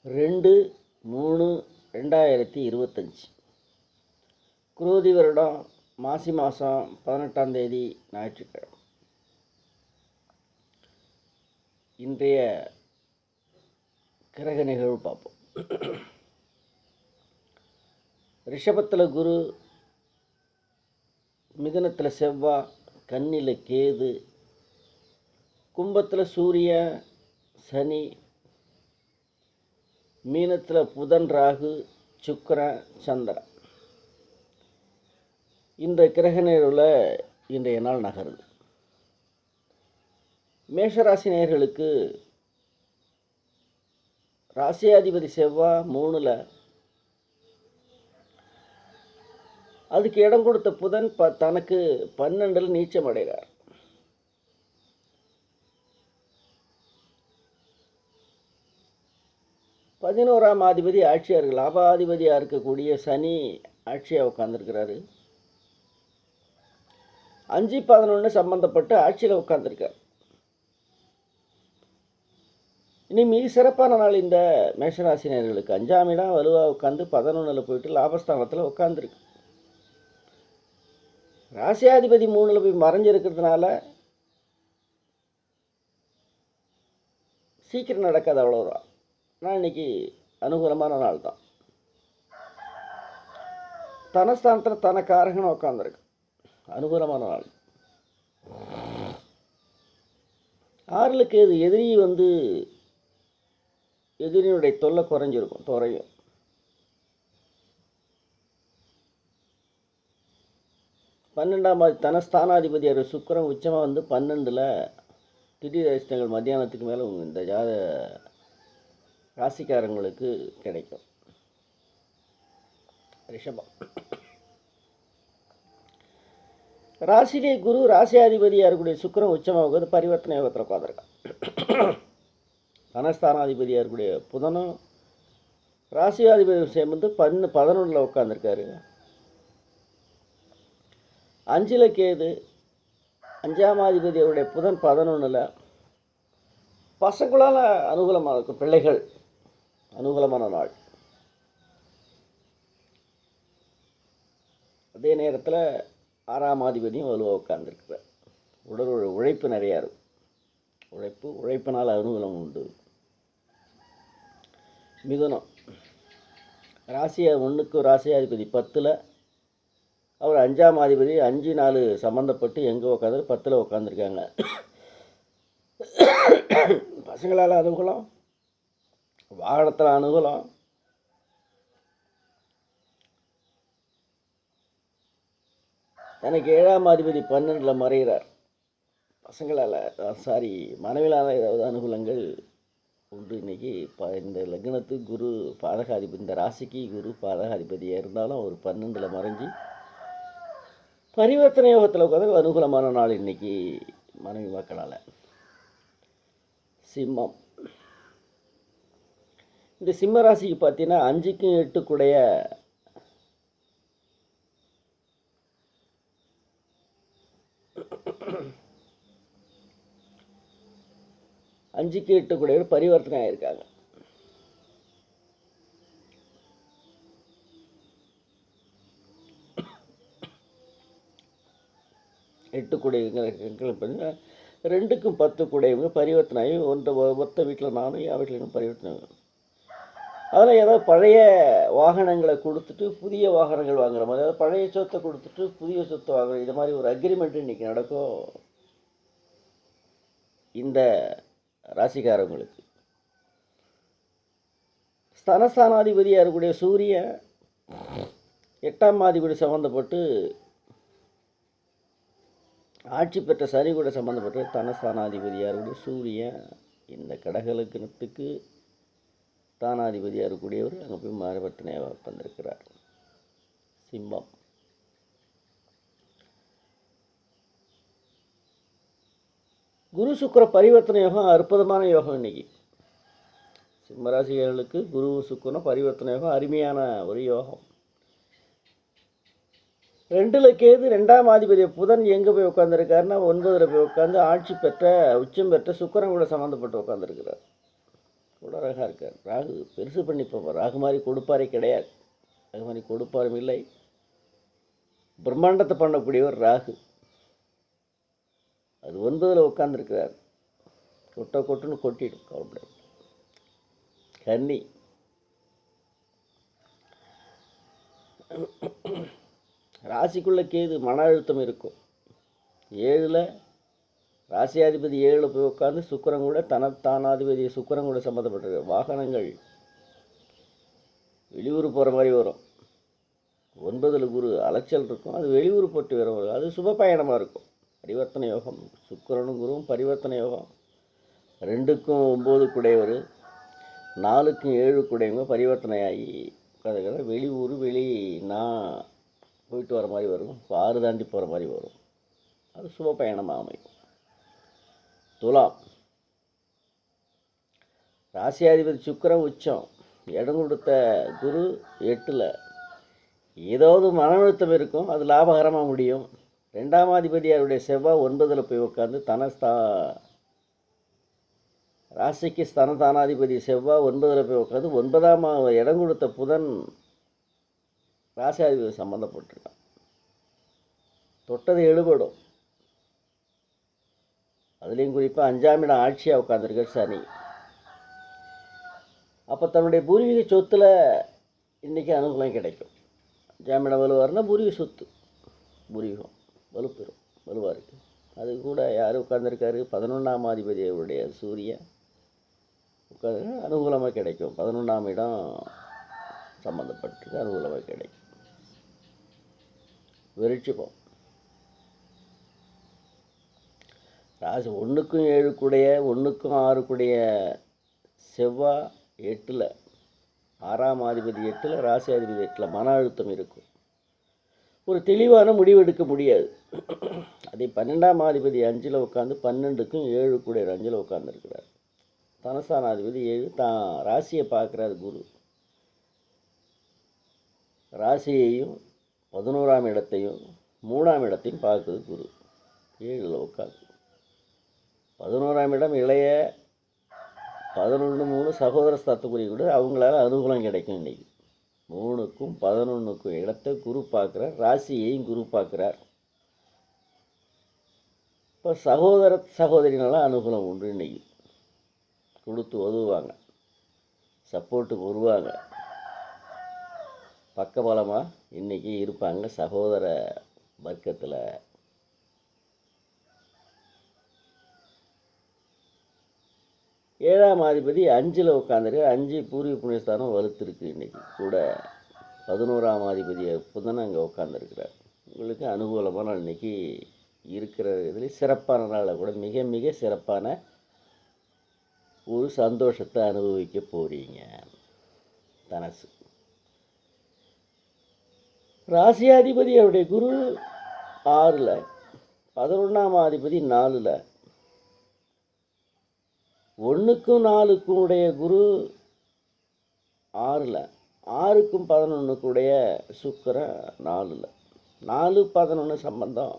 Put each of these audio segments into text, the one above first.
2/3/2025 குரோதி வருடம் மாசி மாதம் 18ஆம் தேதி ஞாயிற்றுக்கிழமை. இன்றைய கிரக நிகழ்வு பார்ப்போம். ரிஷபத்தில் குரு, மிதுனத்தில் செவ்வாய், கன்னியில் கேது, கும்பத்தில் சூரியன், சனி, மீனத்தில் புதன், ராகு, சுக்கிரன், சந்திரன். இந்த கிரக நிகழ்வில் இன்றைய நாள் நகருது. மேஷராசி நேயர்களுக்கு ராசியாதிபதி செவ்வாய் 3ல், அதுக்கு இடம் கொடுத்த புதன் தனக்கு 12ல் நீச்சம் அடைகிறார். பதினோராம் அதிபதி ஆட்சியாக லாபாதிபதியாக இருக்கக்கூடிய சனி ஆட்சியாக உட்காந்துருக்கிறாரு. 5-11 சம்பந்தப்பட்டு ஆட்சியில் உட்காந்துருக்கார். இனி மிக சிறப்பான நாள் இந்த மேஷராசினியர்களுக்கு. 5ஆம் இடம் வலுவாக உட்காந்து 11ல் போயிட்டு லாபஸ்தானத்தில் உட்காந்துருக்கு. ராசியாதிபதி 3ல் போய் மறைஞ்சிருக்கிறதுனால சீக்கிரம் நடக்காது, அவ்வளோதான். ஆனால் இன்னைக்கு அனுகூலமான நாள் தான். தனஸ்தானத்தில் தனக்காரகன்னு உட்காந்துருக்கு, அனுகூலமான நாள். 6ல் கேது, எதிரியுடைய தொல்லை குறைஞ்சிருக்கும், துறையும். 12ஆம் தனஸ்தானாதிபதியார் சுக்கிரன் உச்சமாக 12ல் திடீர் அதிர்ஷ்டங்கள் மத்தியானத்துக்கு மேலே இந்த ராசிக்காரங்களுக்கு கிடைக்கும். ரிஷபம் ராசிலே குரு, ராசியாதிபதியாக இருக்கக்கூடிய சுக்கிரன் உச்சமாக பரிவர்த்தனை யோகத்தில் உட்காந்துருக்கான். தனஸ்தானாதிபதியாக இருக்கக்கூடிய புதனும் ராசியாதிபதி சேர்ந்து 11ல் உட்காந்துருக்காரு. 5ல் கேது, 5ஆம் அதிபதியுடைய புதன் 11ல். பசங்களால் அனுகூலமாக இருக்கும், பிள்ளைகள் அனுகூலமான நாள். அதே நேரத்தில் 6ஆம் அதிபதியும் வலுவாக உட்கார்ந்துருக்குறார். உடல் உழைப்பு நிறையா இருக்கும். உழைப்பினால் அனுகூலம் உண்டு. மிதுனம் ராசியாதிபதி 10ல், அவர் 5ஆம் அதிபதி 5-4 சம்மந்தப்பட்டு எங்கே உட்காந்து 10ல் உட்காந்துருக்காங்க. பசங்களால் அனுகூலம், வாகனத்தில் அனுகூலம். எனக்கு 7ஆம் அதிபதி 12ல் மறைகிறார். பசங்களால் மனைவியால் ஏதாவது அனுகூலங்கள் உண்டு. இன்னைக்கு இந்த லக்னத்துக்கு குரு பாதகாதிபதி, இந்த ராசிக்கு குரு பாதகாதிபதியாக இருந்தாலும் அவர் 12ல் மறைஞ்சி பரிவர்த்தனை யோகத்தில் உட்காந்து அனுகூலமான நாள் இன்னைக்கு மனைவி மக்களால். சிம்மம், இந்த சிம்ம ராசிக்கு பார்த்தீங்கன்னா 5க்கும் 8 கூடையவர் பரிவர்த்தனை ஆயிருக்காங்க. எட்டு கூடையவங்க 2க்கும் 10 கூடையவங்க பரிவர்த்தனை ஆகி மொத்த வீட்டில் நானும் என் வீட்டிலும் பரிவர்த்தனை. அதில் ஏதாவது பழைய வாகனங்களை கொடுத்துட்டு புதிய வாகனங்கள் வாங்குற மாதிரி, அதாவது பழைய சொத்தை கொடுத்துட்டு புதிய சொத்தை வாங்குற, இது மாதிரி ஒரு அக்ரிமெண்ட் இன்னைக்கு நடக்கும் இந்த ராசிக்காரங்களுக்கு. ஸ்தனஸ்தானாதிபதியாக இருக்கக்கூடிய சூரியன் 8ஆம் அதிபதி சம்மந்தப்பட்டு ஆட்சி பெற்ற சனி கூட சம்மந்தப்பட்டு தனஸ்தானாதிபதியாக இருக்கக்கூடிய சூரியன் இந்த கடகலக்கணத்துக்கு ஸ்தானாதிபதியாக இருக்கக்கூடியவர் அங்கே போய் பரிவர்த்தனையாக வந்திருக்கிறார். சிம்மம் குரு சுக்கிர பரிவர்த்தனை யோகம் அற்புதமான யோகம். இன்னைக்கு சிம்மராசிகளுக்கு குரு சுக்கிரனும் பரிவர்த்தனை யோகம் அருமையான ஒரு யோகம். 2ல் கேது, 2ஆம் அதிபதி புதன் எங்கே போய் உட்காந்துருக்காருன்னா 9ல் போய் உட்காந்து ஆட்சி பெற்ற உச்சம் பெற்ற சுக்கிரன் கூட சம்மந்தப்பட்டு உட்காந்துருக்கிறார். கூட அழகாக இருக்கார். ராகு பெருசு பண்ணிப்போம். ராகு மாதிரி கொடுப்பாரே கிடையாது. ராகு மாதிரி கொடுப்பாரும் இல்லை. பிரம்மாண்டத்தை பண்ணக்கூடியவர் ராகு. அது 9ல் உட்கார்ந்துருக்கிறார். கொட்டுன்னு கொட்டிடும், கவலைப்படாது. கன்னி ராசிக்குள்ள கேது, மன அழுத்தம் இருக்கும். 7ல் ராசியாதிபதி 7ல் போய் உட்காந்து சுக்கிரன் கூட தனத்தானாதிபதி சுக்கிரன் கூட சம்மந்தப்பட்டிருக்கு. வாகனங்கள் வெளியூர் போகிற மாதிரி வரும். 9ல் குரு, அலைச்சல் இருக்கும். அது வெளியூர் போட்டு வரும். அது சுப பயணமாக இருக்கும். பரிவர்த்தனை யோகம். சுக்கிரனும் குருவும் பரிவர்த்தனை யோகம். 2க்கும் 9 குடையவர், 4க்கும் 7 குடையவங்க பரிவர்த்தனையாகி வெளியூர் நான் போயிட்டு வர மாதிரி வரும். 6 தாண்டி போகிற மாதிரி வரும். அது சுப பயணமாக அமையும். துலாம் ராசியாதிபதி சுக்கிரன் உச்சம், இடம் கொடுத்த குரு 8ல். ஏதாவது மன அழுத்தம் இருக்கும், அது லாபகரமாக முடியும். 2ஆம் அதிபதியாருடைய செவ்வாய் 9ல் போய் உட்காந்து ராசிக்கு ஸ்தனதானாதிபதி செவ்வாய் 9ல் போய் உட்காந்து 9ஆம் இடம் கொடுத்த புதன் ராசியாதிபதி சம்மந்தப்பட்டிருக்கான். தொட்டது எடுபடும். அதுலேயும் குறிப்பாக 5ஆம் இடம் ஆட்சியாக உட்காந்துருக்க சனி. அப்போ தன்னுடைய பூர்வீக சொத்தில் இன்றைக்கி அனுகூலம் கிடைக்கும். 5ஆம் இடம் வலுவாருன்னா பூர்வீக சொத்து, பூர்வீகம் வலுப்பெறும், வலுவாக இருக்குது. அது கூட யார் உட்காந்துருக்காரு? 11ஆம் அதிபதியுடைய சூரியன் உட்காந்து அனுகூலமாக கிடைக்கும். 11ஆம் இடம் சம்மந்தப்பட்டிருக்கு, அனுகூலமாக கிடைக்கும். விருட்சிகம் ராசி 1க்கும் 7 கூடைய, 1க்கும் 6 கூடைய செவ்வாய் 8ல், 6ஆம் அதிபதி 8ல், ராசி அதிபதி 8ல். மன அழுத்தம் இருக்கும். ஒரு தெளிவான முடிவு எடுக்க முடியாது. அதே 12ஆம் அதிபதி 5ல் உட்காந்து 12க்கும் 7 கூடைய 5ல் உட்காந்துருக்கிறார். தனஸ்தானாதிபதி 7, தான் ராசியை பார்க்குறார் குரு. ராசியையும் 11ஆம் இடத்தையும் 3ஆம் இடத்தையும் பார்க்குது குரு. 7ல் உட்காந்து 11ஆம் இடம் இளைய 11-3 சகோதர ஸ்தானத்துக்குரிய கூட அவங்களால அனுகூலம் கிடைக்கும். இன்றைக்கி 3க்கும் 11க்கும் இடத்தை குரு பார்க்குறார். ராசியையும் குரு பார்க்குறார். இப்போ சகோதரினால அனுகூலம் உண்டு. இன்றைக்கி கொடுத்து உதவுவாங்க, சப்போர்ட்டுக்கு வருவாங்க, பக்கபலமாக இன்றைக்கி இருப்பாங்க சகோதர வர்க்கத்தில். 7ஆம் அதிபதி 5ல் உட்காந்துருக்கு. 5 பூர்வீக புண்ணியஸ்தானம் வலுத்திருக்கு. இன்றைக்கி கூட 11ஆம் அதிபதியை புதன் அங்கே உட்காந்துருக்கிறார். உங்களுக்கு அனுகூலமான நாள் இன்றைக்கி இருக்கிற இதில் சிறப்பான நாளில் கூட மிக மிக சிறப்பான ஒரு சந்தோஷத்தை அனுபவிக்க போகிறீங்க. தனசு ராசியாதிபதி அவருடைய குரு 6ல், 11ஆம் அதிபதி 4ல், 1க்கும் 4க்கும் உடைய குரு 6ல், 6க்கும் 11க்கும் உடைய சுக்கிரன் 4ல். 4-11 சம்பந்தம்.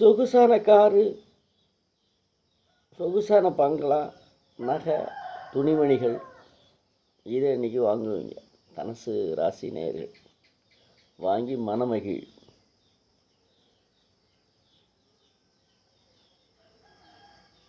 சொகுசான காரு, சொகுசான பங்களா, நகை, துணிமணிகள் இதை இன்றைக்கி வாங்குவீங்க. தனுசு ராசி நேயர்கள் வாங்கி மனமகிழ்.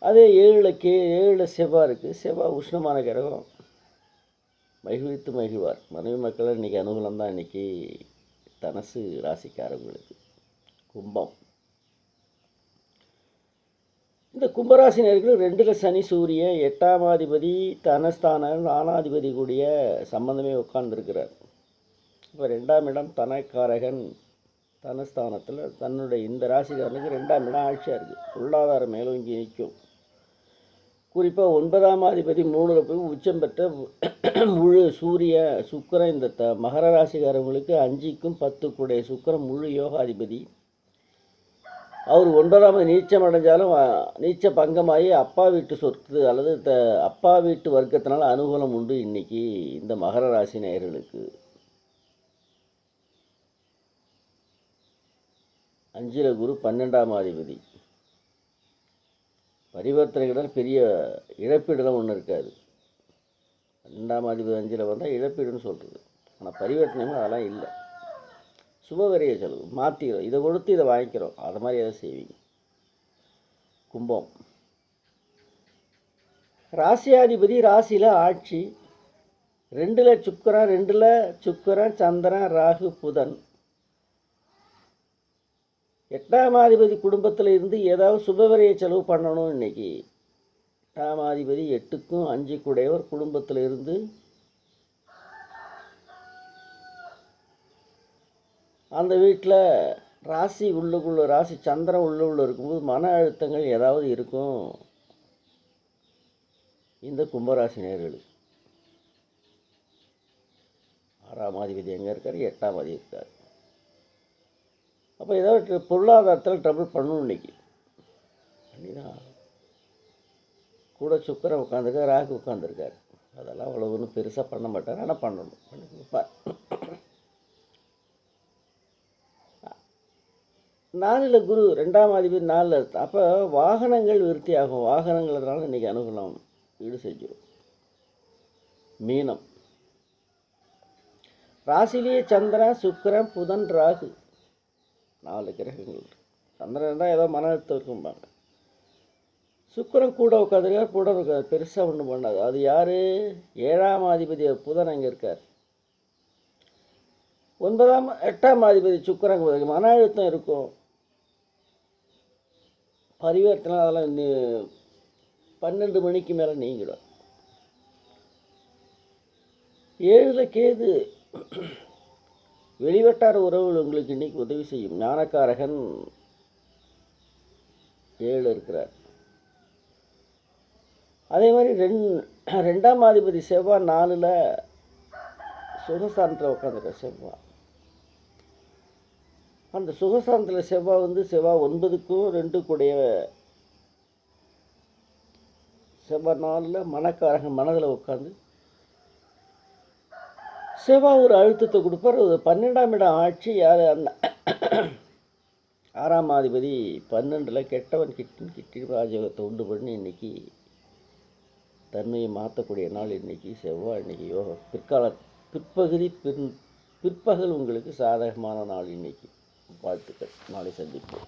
அதே 7ல் செவ்வாய் இருக்குது. செவ்வாய் உஷ்ணமான கிரகம், மகிழ்வித்து மகிழ்வார். மனைவி மக்கள் இன்றைக்கி அனுகூலம் தான். இன்றைக்கி தனுசு ராசிக்காரங்களுக்கு. கும்பம் இந்த கும்பராசினர்கள் 2ல் சனி சூரியன், 8ஆம் அதிபதி தனஸ்தான ஆனாதிபதி கூடிய சம்பந்தமே உட்கார்ந்துருக்கிறார். இப்போ 2ஆம் இடம் தனக்காரகன் தனஸ்தானத்தில் தன்னுடைய இந்த ராசிக்காரனுக்கு 2ஆம் இடம் ஆட்சியாக இருக்குது. பொருளாதாரம் மேலோங்கி நிற்கும். குறிப்பாக 9ஆம் அதிபதி 3ல் போய் உச்சம் பெற்ற முழு சுக்கிரன் இந்த மகர ராசிக்காரங்களுக்கு 5க்கும் 10 கூடிய சுக்கிரன் முழு யோகாதிபதி. அவர் 9ஆம் நீச்சம் அடைஞ்சாலும் நீச்ச பங்கமாகி அப்பா வீட்டு சொத்து அல்லது அப்பா வீட்டு வர்க்கத்தினால அனுகூலம் உண்டு. இன்றைக்கி இந்த மகர ராசி நேயர்களுக்கு 5ல் குரு 12ஆம் அதிபதி. பரிவர்த்தனைகள் பெரிய இழப்பீடுலாம் ஒன்றும் இருக்காது. 2ஆம் அதிபதி 5ல் வந்தால் இழப்பீடுன்னு சொல்கிறது. ஆனால் பரிவர்த்தனையும் அதெல்லாம் இல்லை. சுபவிரய செலவு மாற்றிக்கிறோம், இதை கொடுத்து இதை வாங்கிக்கிறோம், அது மாதிரி எதாவது செய்வீங்க. கும்பம் ராசியாதிபதி ராசியில் ஆட்சி, 2ல் சுக்கிரன் சந்திரன் ராகு புதன். 8ஆம் அதிபதி குடும்பத்தில் இருந்து ஏதாவது சுபவிரய செலவு பண்ணணும். இன்னைக்கு 8ஆம் அதிபதி 8க்கும் 5 குடும்பத்தில் இருந்து அந்த வீட்டில் ராசி சந்திரன் உள்ள இருக்கும்போது மன அழுத்தங்கள் ஏதாவது இருக்கும் இந்த கும்பராசி நேயர்களுக்கு. 6ஆம் அதிபதி எங்கே இருக்கார்? 8ஆம் அதிபதி இருக்கார். அப்போ ஏதாவது பொருளாதாரத்தில் ட்ரபிள் பண்ணணும் இன்னைக்கு. பண்ணிதான் கூட சுக்கிரன் உட்காந்துருக்கார், ராகு உட்காந்துருக்கார். அதெல்லாம் அவ்வளோ ஒன்றும் பெருசாக பண்ண மாட்டார், ஆனால் பண்ணணும், பண்ணி கொடுப்பார். 4ல் குரு, 2ஆம் அதிபதி 4ல் இருக்கு. அப்போ வாகனங்கள் விருத்தி ஆகும். வாகனங்கிறதுனால இன்றைக்கி அனுகூலம் ஈடு செஞ்சிடும். மீனம் ராசிலேயே சந்திரன் சுக்கிரன் புதன் ராகு 4 கிரகங்கள். சந்திரன் தான் ஏதோ மன அழுத்தம் இருக்கும்பாங்க. சுக்கிரன் கூட உட்காந்துருக்கார், கூட உட்காது, பெருசாக ஒன்றும் பண்ணாது. அது யார்? 7ஆம் அதிபதி புதன் அங்கே இருக்கார். 8ஆம் அதிபதி சுக்கிரன் மன அழுத்தம் இருக்கும். பரிவர்த்தனை அதெல்லாம் 12 மணிக்கு மேலே நீங்கிடும். 7ல் கேது, வெளிவட்டார உறவுகள் உங்களுக்கு இன்னைக்கு உதவி செய்யும். ஞானக்காரகன் 7 இருக்கிறார். அதே மாதிரி 2ஆம் அதிபதி செவ்வாய் 4ல் சுகசாந்தத்தில் உட்காந்துருக்கார். செவ்வாய் அந்த சுகசாந்தத்தில் செவ்வாய் 9க்கும் 2 செவ்வாய் 4ல் மனக்காரகன் மனதில் உட்காந்து செவ்வாய் ஒரு அழுத்தத்தை கொடுப்பார். 12ஆம் இடம் ஆட்சி யார்? அந்த 6ஆம் அதிபதி 12ல் கெட்டவன் கிட்டி ராஜயோகத்தை உண்டு பண்ணி இன்னைக்கு தன்மையை மாற்றக்கூடிய நாள் இன்னைக்கு செவ்வாய். இன்னைக்கு யோகம் பிற்பகல் உங்களுக்கு சாதகமான நாள் இன்னைக்கு. வாழ்த்துக்கள். நாளை சந்திப்போம்.